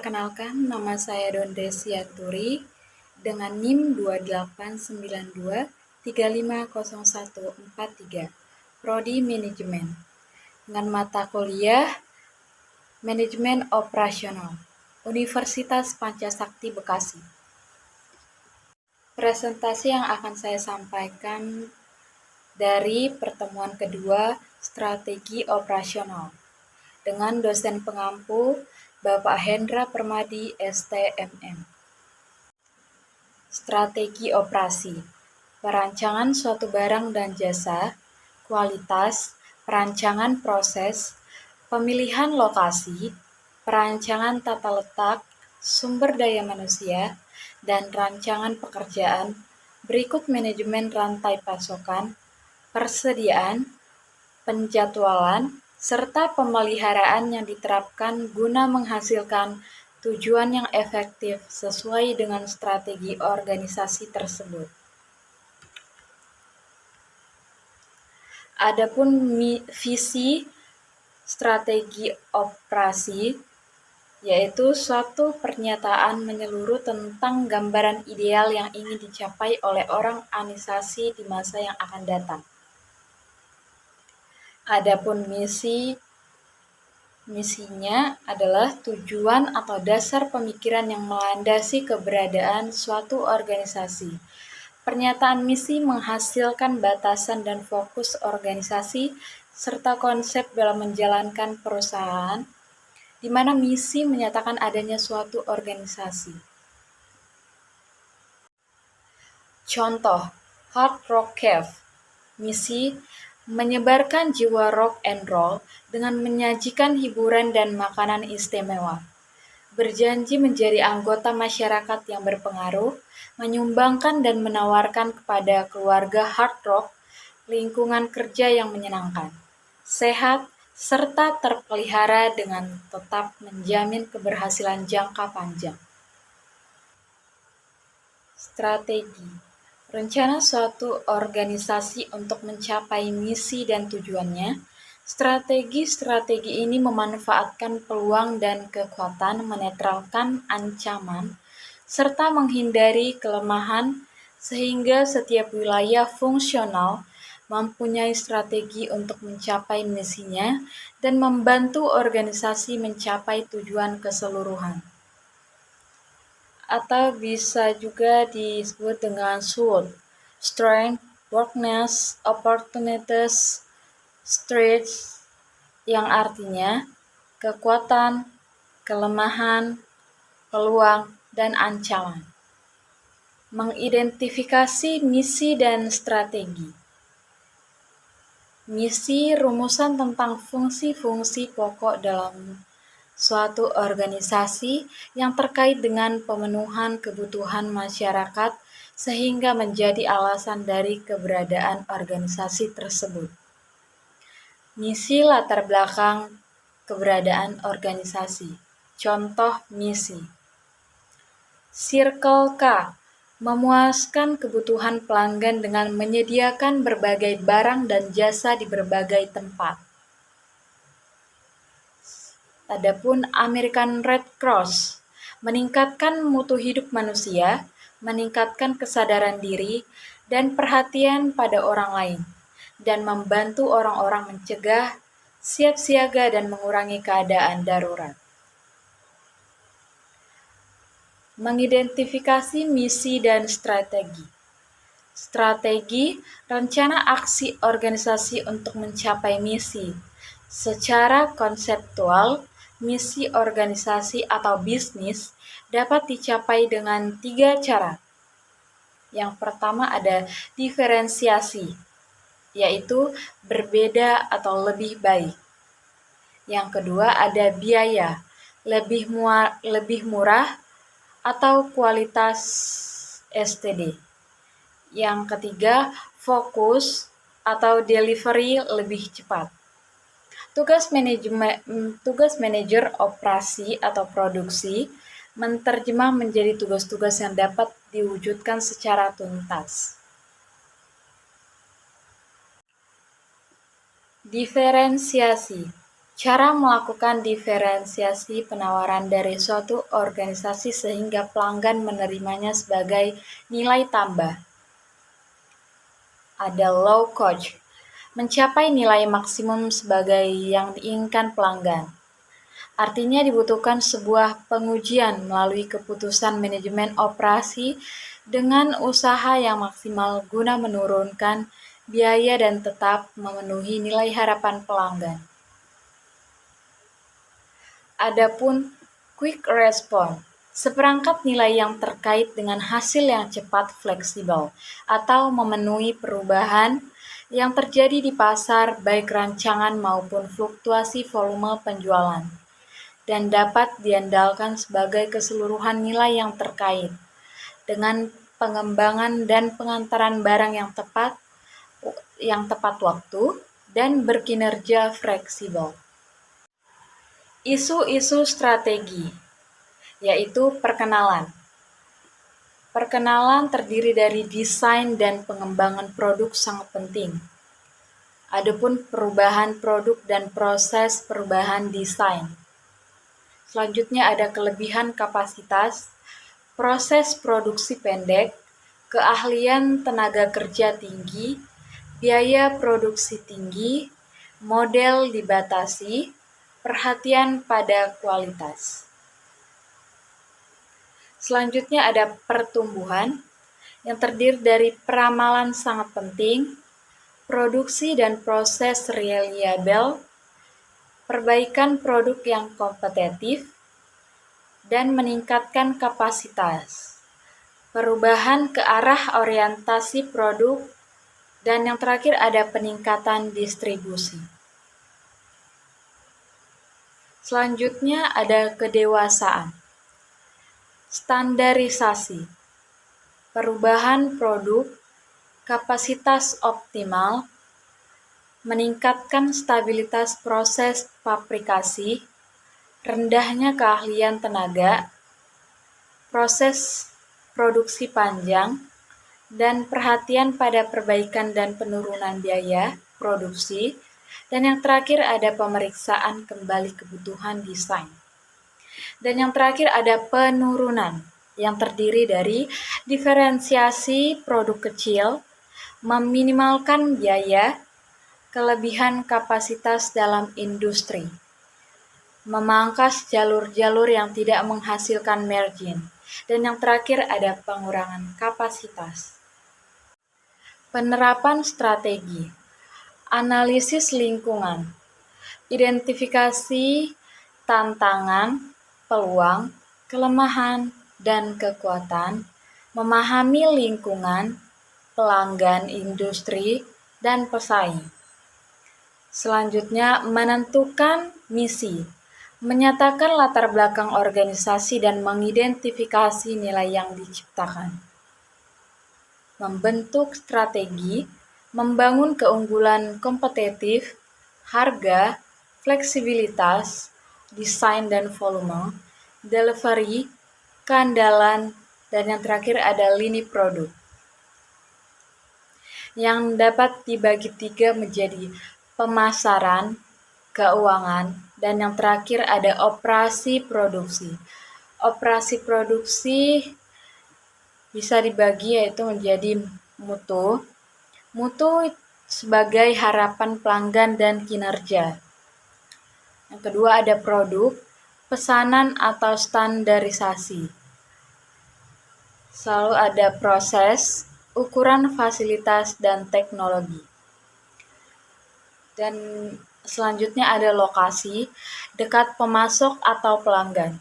Perkenalkan, nama saya Donde Siaturi dengan NIM 2892350143, Prodi Manajemen, dengan mata kuliah Manajemen Operasional, Universitas Pancasakti Bekasi. Presentasi yang akan saya sampaikan dari pertemuan kedua strategi operasional dengan dosen pengampu Bapak Hendra Permadi, STMM. Strategi operasi, perancangan suatu barang dan jasa, kualitas, perancangan proses, pemilihan lokasi, perancangan tata letak, sumber daya manusia, dan rancangan pekerjaan. Berikut manajemen rantai pasokan, persediaan, penjadwalan, serta pemeliharaan yang diterapkan guna menghasilkan tujuan yang efektif sesuai dengan strategi organisasi tersebut. Adapun visi strategi operasi yaitu suatu pernyataan menyeluruh tentang gambaran ideal yang ingin dicapai oleh organisasi di masa yang akan datang. Adapun misinya adalah tujuan atau dasar pemikiran yang melandasi keberadaan suatu organisasi. Pernyataan misi menghasilkan batasan dan fokus organisasi serta konsep dalam menjalankan perusahaan, di mana misi menyatakan adanya suatu organisasi. Contoh, Hard Rock Cafe. Misi menyebarkan jiwa rock and roll dengan menyajikan hiburan dan makanan istimewa. Berjanji menjadi anggota masyarakat yang berpengaruh, menyumbangkan dan menawarkan kepada keluarga hard rock lingkungan kerja yang menyenangkan, sehat, serta terpelihara dengan tetap menjamin keberhasilan jangka panjang. Strategi, rencana suatu organisasi untuk mencapai misi dan tujuannya. Strategi-strategi ini memanfaatkan peluang dan kekuatan, menetralkan ancaman, serta menghindari kelemahan, sehingga setiap wilayah fungsional mempunyai strategi untuk mencapai misinya dan membantu organisasi mencapai tujuan keseluruhan. Atau bisa juga disebut dengan SWOT, Strength, Weakness, Opportunities, Strengths, yang artinya kekuatan, kelemahan, peluang, dan ancaman. Mengidentifikasi misi dan strategi. Misi rumusan tentang fungsi-fungsi pokok dalam suatu organisasi yang terkait dengan pemenuhan kebutuhan masyarakat sehingga menjadi alasan dari keberadaan organisasi tersebut. Misi latar belakang keberadaan organisasi. Contoh misi. Circle K, memuaskan kebutuhan pelanggan dengan menyediakan berbagai barang dan jasa di berbagai tempat. Adapun American Red Cross, meningkatkan mutu hidup manusia, meningkatkan kesadaran diri dan perhatian pada orang lain, dan membantu orang-orang mencegah, siap siaga dan mengurangi keadaan darurat. Mengidentifikasi misi dan strategi. Strategi, rencana aksi organisasi untuk mencapai misi. Secara konseptual, misi organisasi atau bisnis dapat dicapai dengan 3 cara. Yang pertama ada diferensiasi, yaitu berbeda atau lebih baik. Yang kedua ada biaya, lebih murah atau kualitas STD. Yang ketiga, fokus atau delivery lebih cepat. Tugas manajer operasi atau produksi menerjemah menjadi tugas-tugas yang dapat diwujudkan secara tuntas. Diferensiasi, Cara melakukan diferensiasi penawaran dari suatu organisasi sehingga pelanggan menerimanya sebagai nilai tambah. Ada low cost, mencapai nilai maksimum sebagai yang diinginkan pelanggan. Artinya dibutuhkan sebuah pengujian melalui keputusan manajemen operasi dengan usaha yang maksimal guna menurunkan biaya dan tetap memenuhi nilai harapan pelanggan. Adapun quick response, seperangkat nilai yang terkait dengan hasil yang cepat, fleksibel, atau memenuhi perubahan yang terjadi di pasar baik rancangan maupun fluktuasi volume penjualan, dan dapat diandalkan sebagai keseluruhan nilai yang terkait dengan pengembangan dan pengantaran barang yang tepat waktu dan berkinerja fleksibel. Isu-isu strategi, yaitu perkenalan. Perkenalan terdiri dari desain dan pengembangan produk sangat penting. Adapun perubahan produk dan proses perubahan desain. Selanjutnya ada kelebihan kapasitas, proses produksi pendek, keahlian tenaga kerja tinggi, biaya produksi tinggi, model dibatasi, perhatian pada kualitas. Selanjutnya ada pertumbuhan yang terdiri dari peramalan sangat penting, produksi dan proses reliable, perbaikan produk yang kompetitif, dan meningkatkan kapasitas, perubahan ke arah orientasi produk, dan yang terakhir ada peningkatan distribusi. Selanjutnya ada kedewasaan, standarisasi, perubahan produk, kapasitas optimal, meningkatkan stabilitas proses fabrikasi, rendahnya keahlian tenaga, proses produksi panjang, dan perhatian pada perbaikan dan penurunan biaya produksi, dan yang terakhir ada pemeriksaan kembali kebutuhan desain. Dan yang terakhir ada penurunan, yang terdiri dari diferensiasi produk kecil, meminimalkan biaya, kelebihan kapasitas dalam industri, memangkas jalur-jalur yang tidak menghasilkan margin, dan yang terakhir ada pengurangan kapasitas. Penerapan strategi, analisis lingkungan, identifikasi tantangan, peluang, kelemahan, dan kekuatan, memahami lingkungan, pelanggan industri, dan pesaing. Selanjutnya, menentukan misi, menyatakan latar belakang organisasi dan mengidentifikasi nilai yang diciptakan. Membentuk strategi, membangun keunggulan kompetitif, harga, fleksibilitas, desain dan volume, delivery, keandalan, dan yang terakhir ada lini produk, yang dapat dibagi tiga menjadi pemasaran, keuangan, dan yang terakhir ada operasi produksi. Operasi produksi bisa dibagi yaitu menjadi mutu. Mutu sebagai harapan pelanggan dan kinerja. Yang kedua ada produk, pesanan atau standarisasi. Selalu ada proses, ukuran fasilitas dan teknologi. Dan selanjutnya ada lokasi, dekat pemasok atau pelanggan.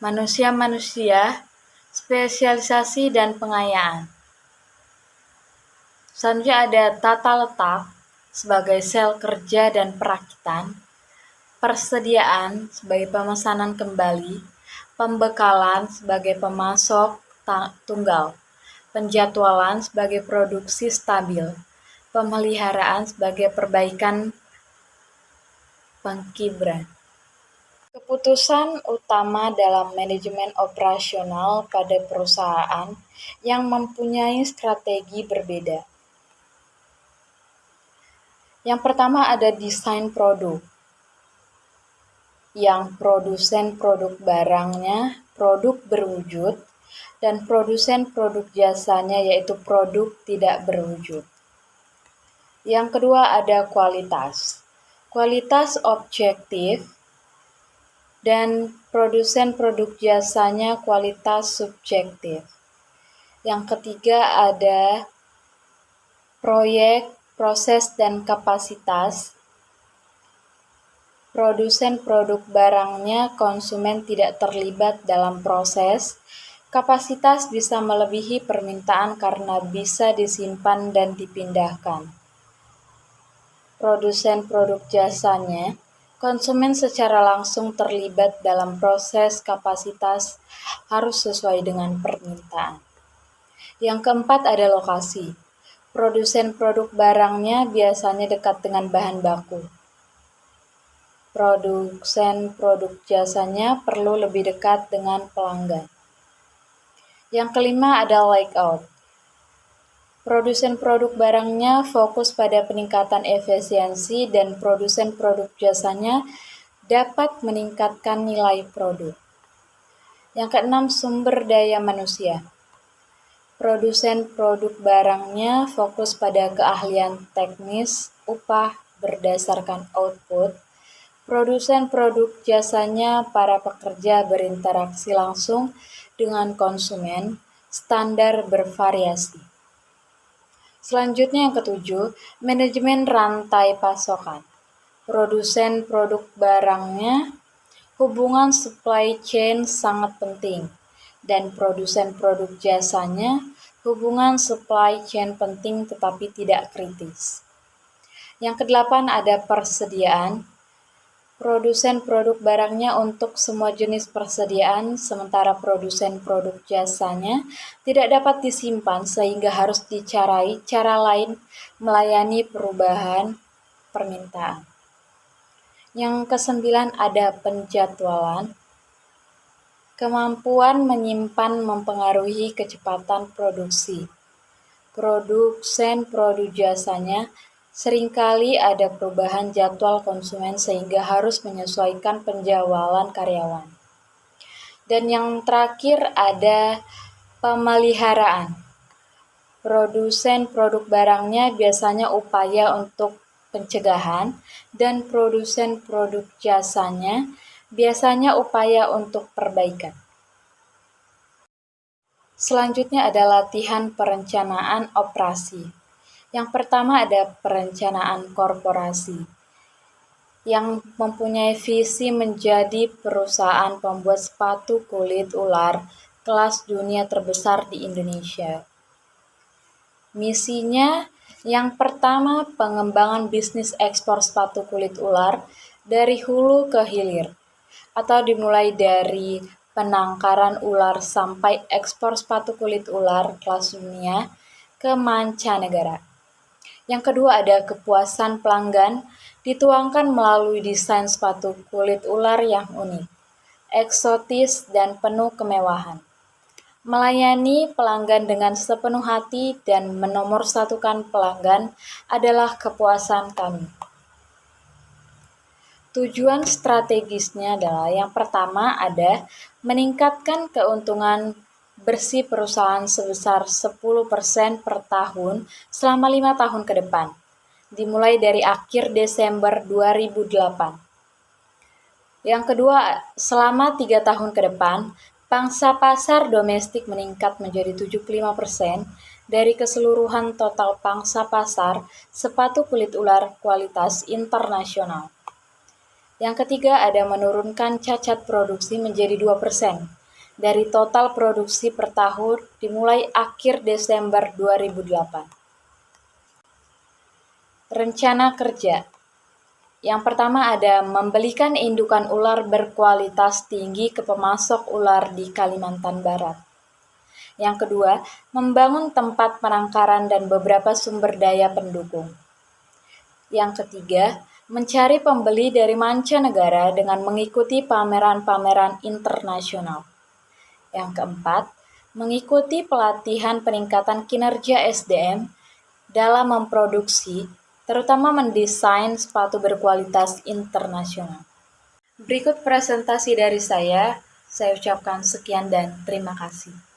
Manusia-manusia, spesialisasi dan pengayaan. Selanjutnya ada tata letak sebagai sel kerja dan perakitan, persediaan sebagai pemesanan kembali, pembekalan sebagai pemasok tunggal, penjadwalan sebagai produksi stabil, pemeliharaan sebagai perbaikan pengkibran. Keputusan utama dalam manajemen operasional pada perusahaan yang mempunyai strategi berbeda. Yang pertama ada desain produk. yang produsen produk barangnya produk berwujud, dan produsen produk jasanya yaitu produk tidak berwujud. Yang kedua ada kualitas. Kualitas objektif dan produsen produk jasanya kualitas subjektif. Yang ketiga ada proyek, proses, dan kapasitas. Produsen produk barangnya konsumen tidak terlibat dalam proses. Kapasitas bisa melebihi permintaan karena bisa disimpan dan dipindahkan. Produsen produk jasanya, konsumen secara langsung terlibat dalam proses, kapasitas harus sesuai dengan permintaan. Yang keempat ada lokasi. Produsen produk barangnya biasanya dekat dengan bahan baku. Produsen produk jasanya perlu lebih dekat dengan pelanggan. Yang kelima ada layout. Produsen produk barangnya fokus pada peningkatan efisiensi dan produsen produk jasanya dapat meningkatkan nilai produk. Yang keenam, sumber daya manusia. Produsen produk barangnya fokus pada keahlian teknis, upah berdasarkan output. Produsen produk jasanya para pekerja berinteraksi langsung dengan konsumen, standar bervariasi. Selanjutnya yang ketujuh, manajemen rantai pasokan. Produsen produk barangnya, hubungan supply chain sangat penting, dan produsen produk jasanya, hubungan supply chain penting tetapi tidak kritis. Yang kedelapan ada persediaan. Produsen produk barangnya untuk semua jenis persediaan, sementara produsen produk jasanya tidak dapat disimpan sehingga harus dicari cara lain melayani perubahan permintaan. Yang kesembilan ada penjadwalan. Kemampuan menyimpan mempengaruhi kecepatan produksi. Produsen produk jasanya seringkali ada perubahan jadwal konsumen sehingga harus menyesuaikan penjualan karyawan. Dan yang terakhir ada pemeliharaan. Produsen produk barangnya biasanya upaya untuk pencegahan, dan produsen produk jasanya biasanya upaya untuk perbaikan. Selanjutnya ada latihan perencanaan operasi. Yang pertama ada perencanaan korporasi, yang mempunyai visi menjadi perusahaan pembuat sepatu kulit ular kelas dunia terbesar di Indonesia. Misinya yang pertama, pengembangan bisnis ekspor sepatu kulit ular dari hulu ke hilir, atau dimulai dari penangkaran ular sampai ekspor sepatu kulit ular kelas dunia ke mancanegara. Yang kedua ada kepuasan pelanggan, dituangkan melalui desain sepatu kulit ular yang unik, eksotis, dan penuh kemewahan. Melayani pelanggan dengan sepenuh hati dan menomorsatukan pelanggan adalah kepuasan kami. Tujuan strategisnya adalah yang pertama ada meningkatkan keuntungan bersih perusahaan sebesar 10% per tahun selama 5 tahun ke depan, dimulai dari akhir Desember 2008. Yang kedua, selama 3 tahun ke depan, pangsa pasar domestik meningkat menjadi 75% dari keseluruhan total pangsa pasar sepatu kulit ular kualitas internasional. Yang ketiga ada menurunkan cacat produksi menjadi 2% dari total produksi per tahun dimulai akhir Desember 2008. Rencana kerja. Yang pertama ada membelikan indukan ular berkualitas tinggi ke pemasok ular di Kalimantan Barat. Yang kedua, membangun tempat penangkaran dan beberapa sumber daya pendukung. Yang ketiga, mencari pembeli dari mancanegara dengan mengikuti pameran-pameran internasional. Yang keempat, mengikuti pelatihan peningkatan kinerja SDM dalam memproduksi, terutama mendesain sepatu berkualitas internasional. Berikut presentasi dari saya ucapkan sekian dan terima kasih.